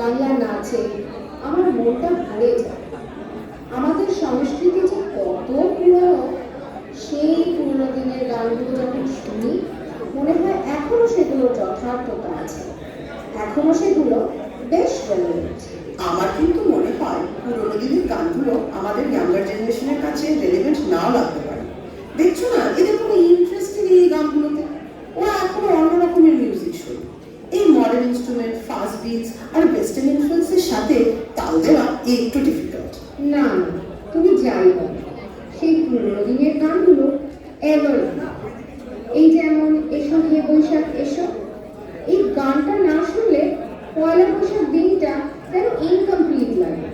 বাংলা নাচে আমার মনটা ভরে যায়। আমাদের সংস্কৃতি যে কত পুরনো, সেই পুরনো দিনের গানগুলো যখন শুনি মনে হয় এখনো সেগুলোর যথার্থতা আছে, এখনো সেগুলো বেশ রেলেভেন্ট। আমার কিন্তু মনে হয় পুরোনো দিনের গানগুলো আমাদের ইয়াঙ্গার জেনারেশনের কাছে রেলেভেন্ট নাও লাগতে পারে। দেখছো না, এদের কোনো ইন্টারেস্টিং এই গানগুলোতে, ওরা এখনো অন্যরকমের মিউজিক শোনে। এই মডার্ন ইনস্ট্রুমেন্ট, ফাস্ট বিটস আর ওয়েস্টার্ন ইনফ্লুয়েন্সের সাথে তাল দেওয়া একটু ডিফিকাল্ট। না না, তুমি যাই বলো, সেই পুরোনো দিনের গানগুলো এভার। এই যেমন এসো হে বৈশাখ এসো, এই গানটা না শুনলে পয়লা বৈশাখ দিনটা যেন ইনকমপ্লিট লাগে।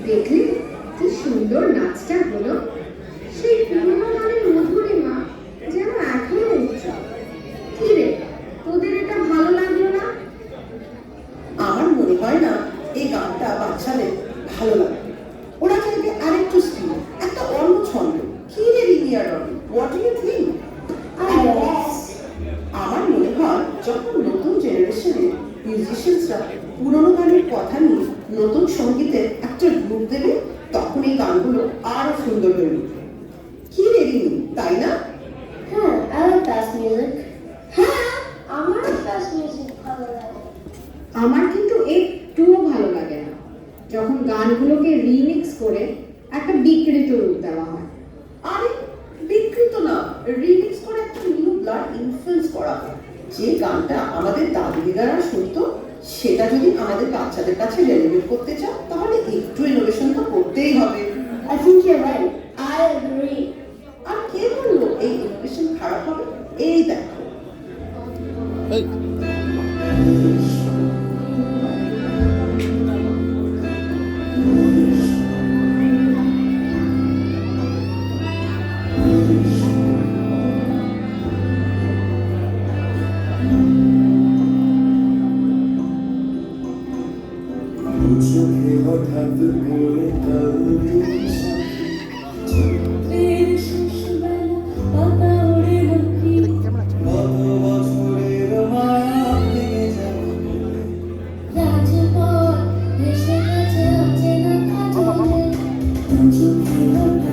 দেখলে কি সুন্দর নাচটা হলো, সেই পুরোনো গানের মধুরিমা যেন এখনো উজ্জ্বল। কি রে, তোদের এটা ভালো লাগলো না? আমার মনে হয় না এই গানটা বাচ্চাদের ভালো লাগে। ওরা চাইবে আরেকটু স্পিড, একটা অন্য ছন্দ। কি রে রিমিয়া রবি, হোয়াট ডু ইউ থিঙ্ক? আমার মনে হয় যখন নতুন জেনারেশনের মিউজিশিয়ানসরা পুরোনো গানের কথা নিয়ে নতুন সঙ্গীতের একটা গ্রুপ দেবে, তখন এই গানগুলো আরো সুন্দর হয়ে উঠবে। কি রে রিমি, তাই না? হ্যাঁ, I like fast music. হ্যাঁ, আমার fast music ভালো লাগে। আমার কিন্তু একটুও ভালো লাগে না যখন গানগুলোকে রিমিক্স করে একটা বিকৃত রূপ দেওয়া হয়। আরে বিকৃত না, রিমিক্স করে একটা নিউ ব্লাড ইনফ্লুয়েন্স করা হয়। যে গানটা আমাদের দাদু দিদারা শুনতো, সেটা যদি আমাদের বাচ্চাদের কাছে রেলেভেন্ট করতে চাও, তাহলে একটু ইনোভেশন তো করতেই হবে। I think you're right. I agree. আর কে বললো এই ইনোভেশন খারাপ হবে? এই দেখো, চোখে হঠাৎ করে Don't you feel like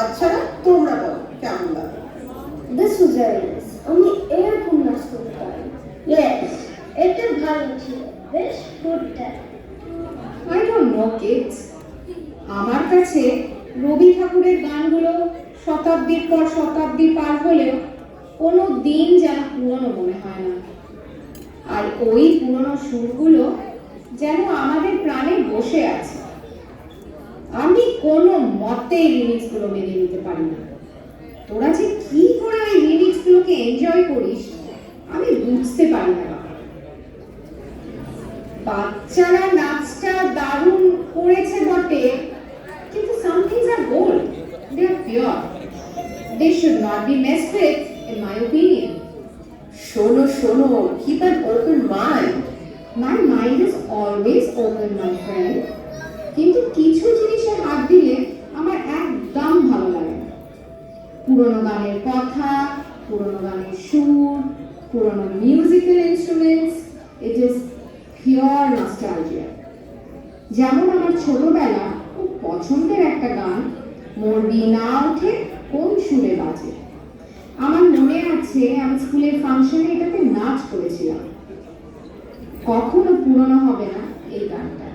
বাচ্চারা তোমরা বলো কেমন লাগে? This was very nice. আমি এরকম নাচ করতে পারি। Yes, এটা ভালো ছিল। বেশ ফুটটা। I don't know kids. আমার কাছে রবি ঠাকুরের গানগুলো শতাব্দীর পর শতাব্দী পার হলেও কোনো দিন যেন পুরনো মনে হয় না। আর ওই পুরনো সুরগুলো যেন আমাদের প্রাণে বসে আছে। আমি কোনো মতেই রিমিক্সগুলো মেনে নিতে পারি না। তোরা যে কি করে ওই রিমিক্সগুলোকে এনজয় করিস আমি বুঝতে পারি না। বাচ্চারা নাচটা দারুণ করেছে বটে, কিন্তু some things are gold. They are pure. They should not be messed with, in my opinion. শোনো শোনো, keep an open mind. My mind is always open, my friend. কিন্তু কিছু জিনিসে হাত দিলে আমার একদম ভালো লাগে না। পুরোনো গানের কথা, পুরোনো গানের সুর, পুরোনো musical instruments, it is pure nostalgia. যেমন আমার ছোটবেলা খুব পছন্দের একটা গান মোর বীণা ওঠে কোন সুরে বাজে। আমার মনে আছে আমি স্কুলের ফাংশনে এটাতে নাচ করেছিলাম। কখনো পুরনো হবে না এই গানটা।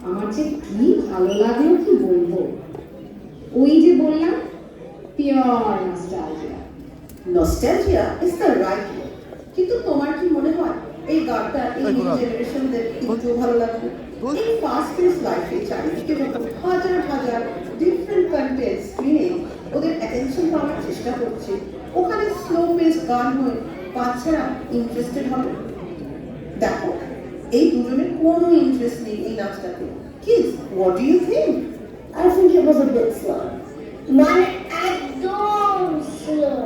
আমার যে কি ভালো লাগলো কি বলবো। ওই যে বললাম pure nostalgia. Nostalgia is the right word. কিন্তু তোমার কি মনে হয় এই গানটা এই নিউ জেনারেশনদের একটু ভালো লাগবে? এই ফাস্ট পেস লাইফে চারিদিকে যখন হাজার হাজার ডিফারেন্ট কন্টেন্ট স্ক্রিনে ওদের অ্যাটেনশন পাওয়ার চেষ্টা করছে, ওখানে স্লো পেস গান হয়ে বাচ্চারা ইন্টারেস্টেড হবে? দেখো, এই দুজনের কোনো ইন্টারেস্ট নেই এই নাচটাতে। Kids, what do you think? I think it was a bit slow. মানে একদম slow.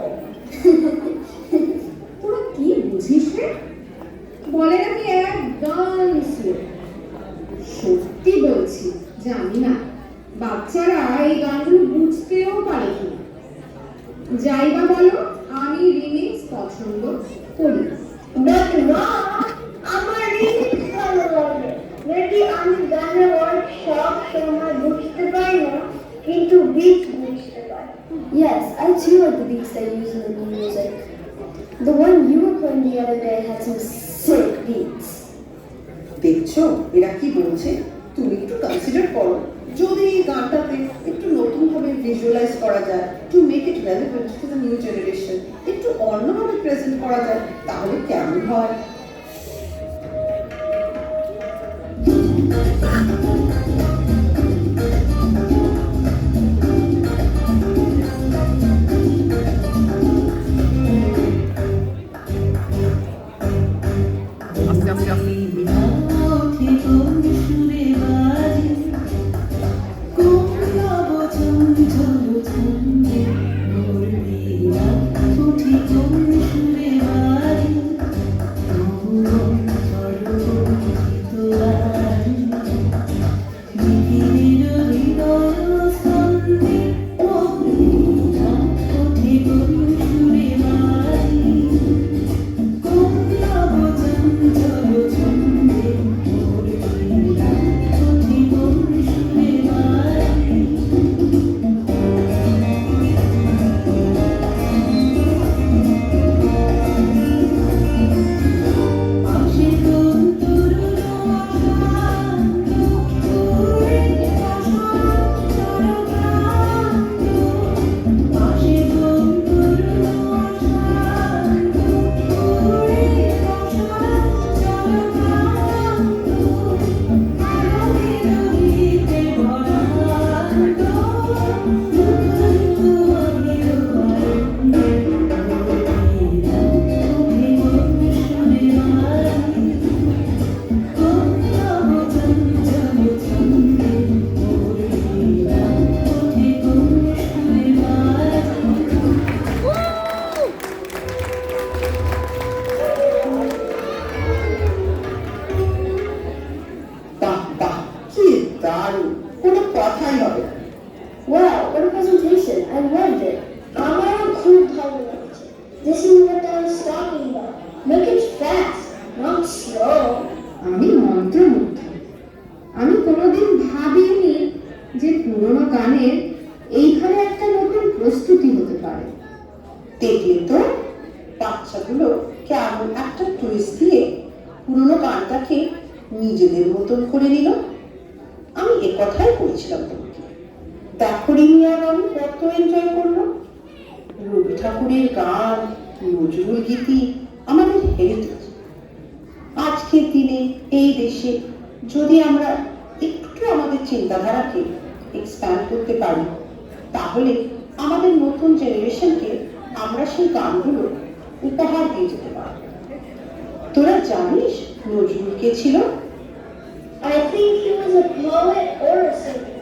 তোরা কি বুঝিস রে? বলে নাকি একদম slow। সত্যি বলছি জানি না বাচ্চারা এই গানগুলো বুঝতেও পারে কিনা। যাই বা বলো, আমি রিমিক্স পছন্দ করি। But মা, আমার remix ভালো লাগে। Maybe আমি গানের ওয়ার্ড সব সময় বুঝতে পারি না, কিন্তু বিট বুঝতে পারি। Yes, I too like the beats they use in the new music. The one you were playing the other day had some sick beats. দেখছো এরা কি বলছে? তুমি একটু কনসিডার করো, যদি এই গানটাতে একটু নতুনভাবে ভিজুয়ালাইজ করা যায়, to make it relevant to the new generation, একটু অন্যভাবে প্রেজেন্ট করা যায়, তাহলে কেমন হয়? Wow, what a presentation. I loved it. আমার খুব ভালো লাগছে. This is what I was talking about. Make it fast, not slow. আমি মন্ত্রমুগ্ধ। আমি কোনোদিন ভাবিনি যে পুরোনো গানের এইভাবে একটা নতুন প্রস্তুতি হতে পারে। দেখলে তো বাচ্চাগুলো কেমন একটা টুইস্ট দিয়ে পুরোনো গানটাকে নিজেদের মতন করে নিল। আমি কথাই বলছিলাম তোমাকে, দেখো রিমি আর আমি কত এনজয় করলো। রবি ঠাকুরের গান, নজরুল গীতি আমাদের হেরিটেজ। আজকের দিনে এই দেশে যদি আমরা একটু আমাদের চিন্তাধারাকে এক্সপ্যান্ড করতে পারি, তাহলে আমাদের নতুন জেনারেশনকে আমরা সেই গানগুলো উপহার দিয়ে যেতে পারব। তোরা জানিস নজরুল কে ছিল? I think he was a poet or a singer.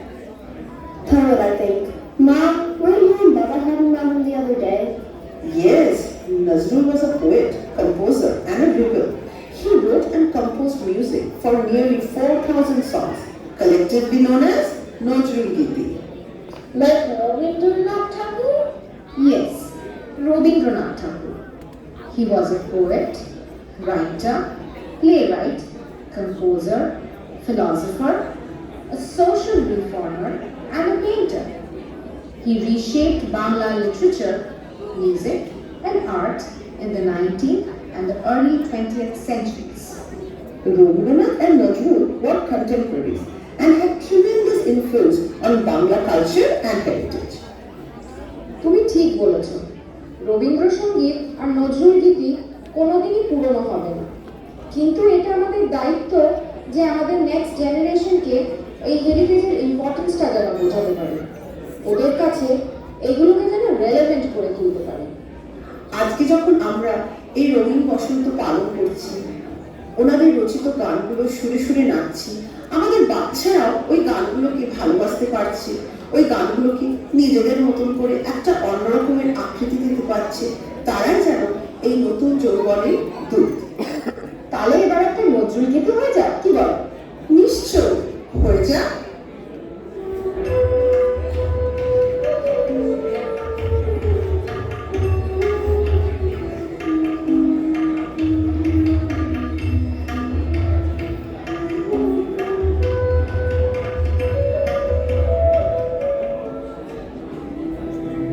Poet, I think. Mom, weren't you and Baba having around him the other day? Yes, Nazrul was a poet, composer, and a rebel. He wrote and composed music for nearly 4,000 songs, collectively known as Nazrul Giti. Like Rabindranath Tagore? Yes, Rabindranath Tagore. He was a poet, writer, playwright, composer, philosopher, a social reformer, and a painter. He reshaped Bangla literature, music, and art in the 19th and the early 20th centuries. Rabindranath and Nazrul were contemporaries and had tremendous influence on Bangla culture and heritage. তুমি ঠিক বলেছ, রবীন্দ্রসঙ্গীত আর নজরুল গীতি কোনোদিনই পুরনো হবে না, কিন্তু এটা আমাদের দায়িত্ব যে আমাদের নেক্সট জেনারেশনকে এই হেরিটেজের ইম্পর্টেন্সটা যেন বোঝাতে পারি, ওদের কাছে এগুলোকে যেন রেলেভেন্ট করে তুলতে পারি। আজকে যখন আমরা এই রঙিন বসন্ত পালন করছি, ওনাদের রচিত গানগুলো সুরে সুরে নাচছি, আমাদের বাচ্চারাও ওই গানগুলোকে ভালোবাসতে পারছে, ওই গানগুলোকে নিজেদের মতন করে একটা অন্যরকমের আকৃতি দিতে পারছে, তারাই যেন এই নতুন যৌবনের দূত। তাহলে এবার একটা নজরুল গীতি হয়ে যাক, কি বল? নিশ্চয় হয়ে যাক।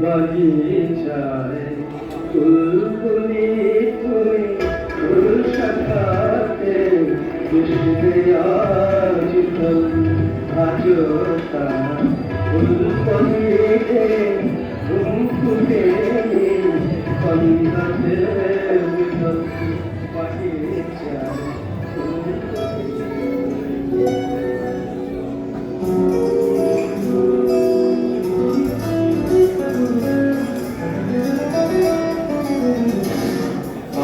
বাড়ি বাগিচায় ফুলগুলি তুই ফুল শাখাতে বৃষ্টিতে আজিতল আজো তার ফুলকলিতে ঘুম ফুটে কন্দাতে বিতল বাগিচায়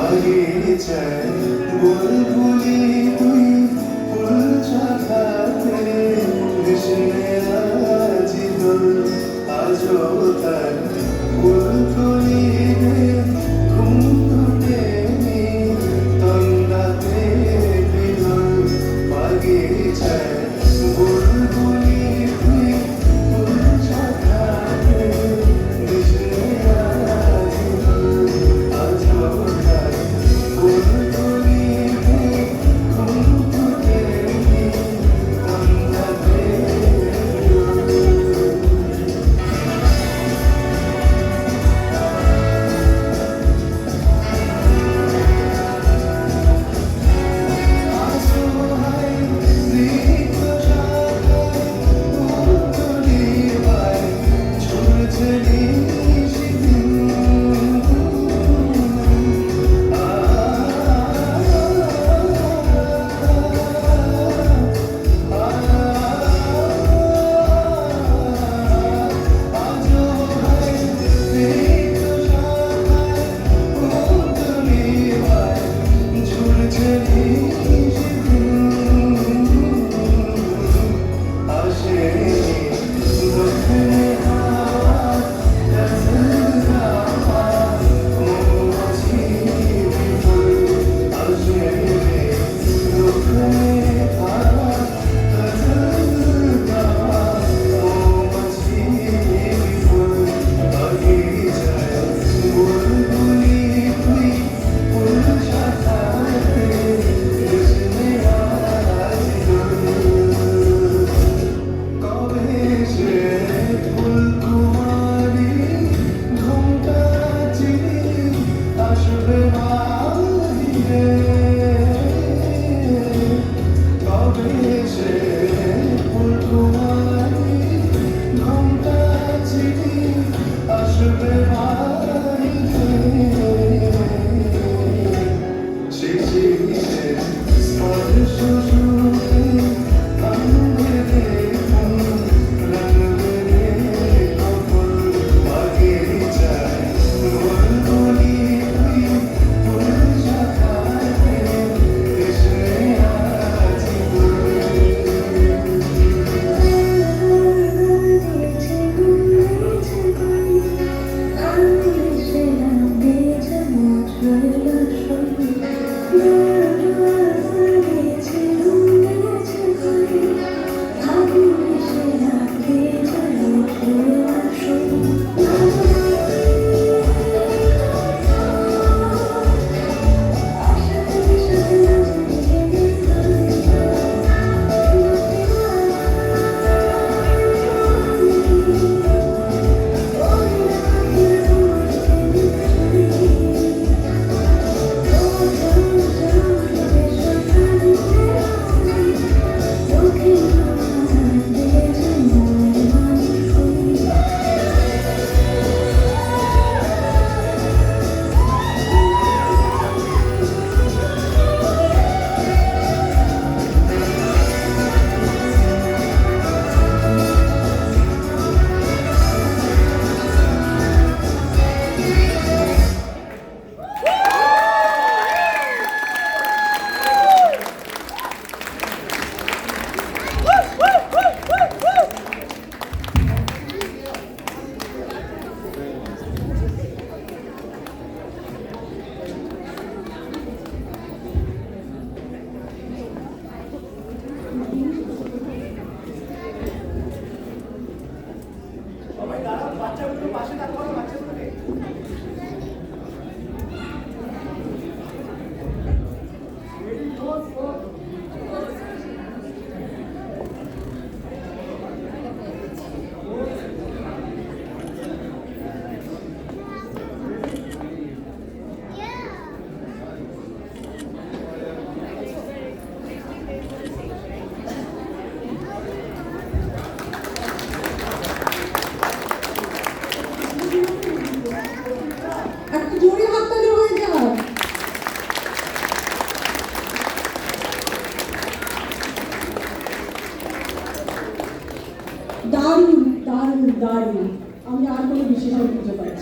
বাগিচায় বুলবুলি তুই ফুল শাখাতে কৃষ্ণে আজিদল আজো তার ফুলকলিতে ঘুম ফুটে তন্দাতে বিদল বাগিচায় বুলবুলি তুই ফুল শাখাতে কৃষ্ণে আজিদল আজো তার ফুলকলিতে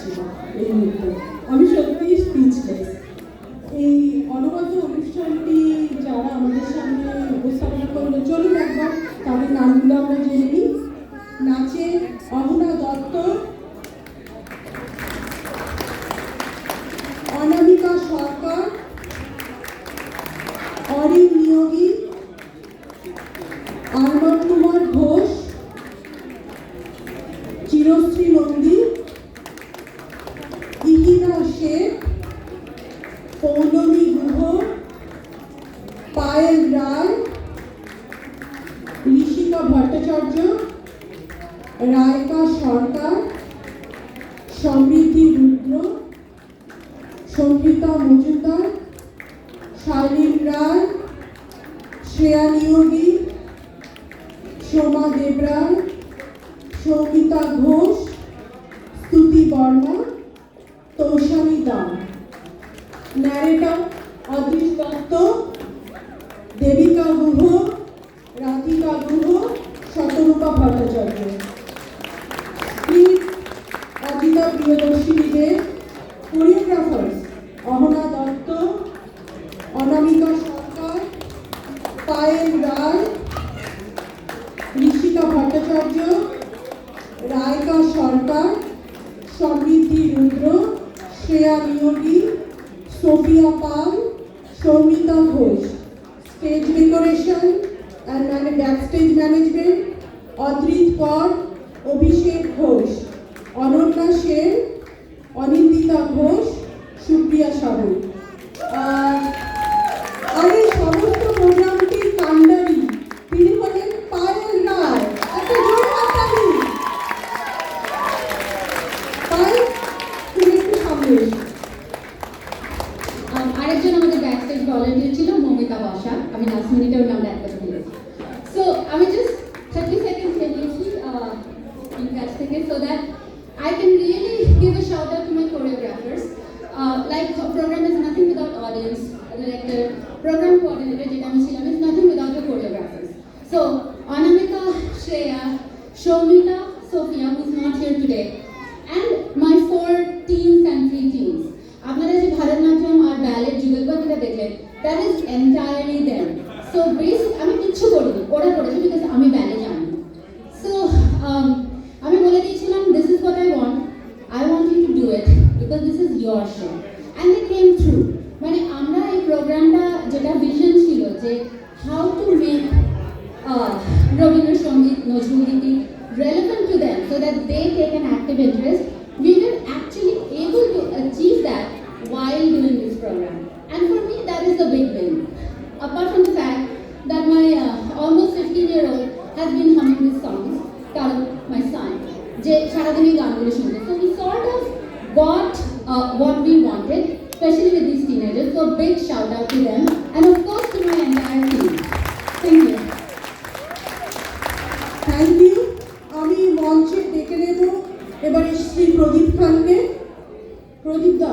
পারছি না এই মুহূর্তে। আমি সত্যিই স্পিচলেস। এই অনবদ্য অনুষ্ঠানটি যারা আমাদের সামনে উপস্থাপনা করলো, চলুন একবার তাদের নামগুলো আমরা জেনে নিই। নাচে অহনা দত্ত, অনামিকা সরকার, অরিন নিয়োগী, আরমান কুমার ঘোষ, চিরশ্রী নন্দী, ইহিনা শেখ, পৌলমী গুহ, পায়েল রায়, ঋষিকা ভট্টাচার্য, রায়কা সরকার, সমৃদ্ধি রুদ্র, সঙ্গীতা মজুমদার, শালীন রায়, শ্রেয়া নিয়োগী, সোমা দেবরায়, সৌমিতা ঘোষ, স্তুতি Barma, Taushani Dam. Narrator Adrish Dutta, Devika Guha, Radhika Guha, Shatarupa Bhattacharya. Script Ajita Priyadarshini Dev. Choreographers Ahana Dutta, Anamika Sarkar, Payel Roy, Rishika Bhattacharya, Raika Sarkar, Samriddhi Rudra, Shreya Niyogi, Sophia Pal, Soumita Ghosh. Stage decoration and backstage management Adrit Kar, Abhishek Ghosh, Ananya Sen, Anindita Ghosh, Supriya Sahu. আর এই সমস্ত প্রোগ্রামটির কাণ্ডারি তিনি হলেন পায়েল রায়। একটা জোরে হাততালি। পায়েল, তুমি একটু সামনে এসো। আরেকজন আমাদের ব্যাকস্টেজ ভলান্টিয়ার ছিল মমিতা বসা। আমি লাস্ট মিনিটে ওর নামটা একটা বলেছি। সো আমি জাস্ট 30 সেকেন্ড নিয়েছি in কাছ থেকে, so that I can really give a shout out to my choreographers. Like program is nothing without audience, director, program coordinator যেটা আমি ছিলাম, is nothing without the choreographers. So Anamika, Shreya, Shomita, Sophia, who is not here today, and my 4 teams and 3 teams. আপনারা যে ভারতনাট্যম আর ballot যুগলবন্দিটা দেখলেন, that is entirely them. So basic আমি কিচ্ছু করিনি, ওরা করেছে because আমি ব্যালে জানি। So আমি বলে দিয়েছিলাম this is what I want you to do it because this is your show, and they came through. মানে আমরা এই প্রোগ্রামটা যেটা ভিশন ছিল যে how to make Rabindrasangeet, Nazrulgeeti relevant to them so that they take an active interest. We were actually able to achieve that while doing this program, and for me that is the big win. Apart from the fact that my almost 15-year-old has been humming these songs, Karan, my son, যে সারাদিনই গানগুলো শুনতে, so we sort of got what we wanted, especially with these teenagers. So big shout out to them, and of course to my entire team. Thank you. Thank you. আমি মঞ্চে ডেকে নেব এবারে শ্রী প্রদীপ খানকে। প্রদীপ দা।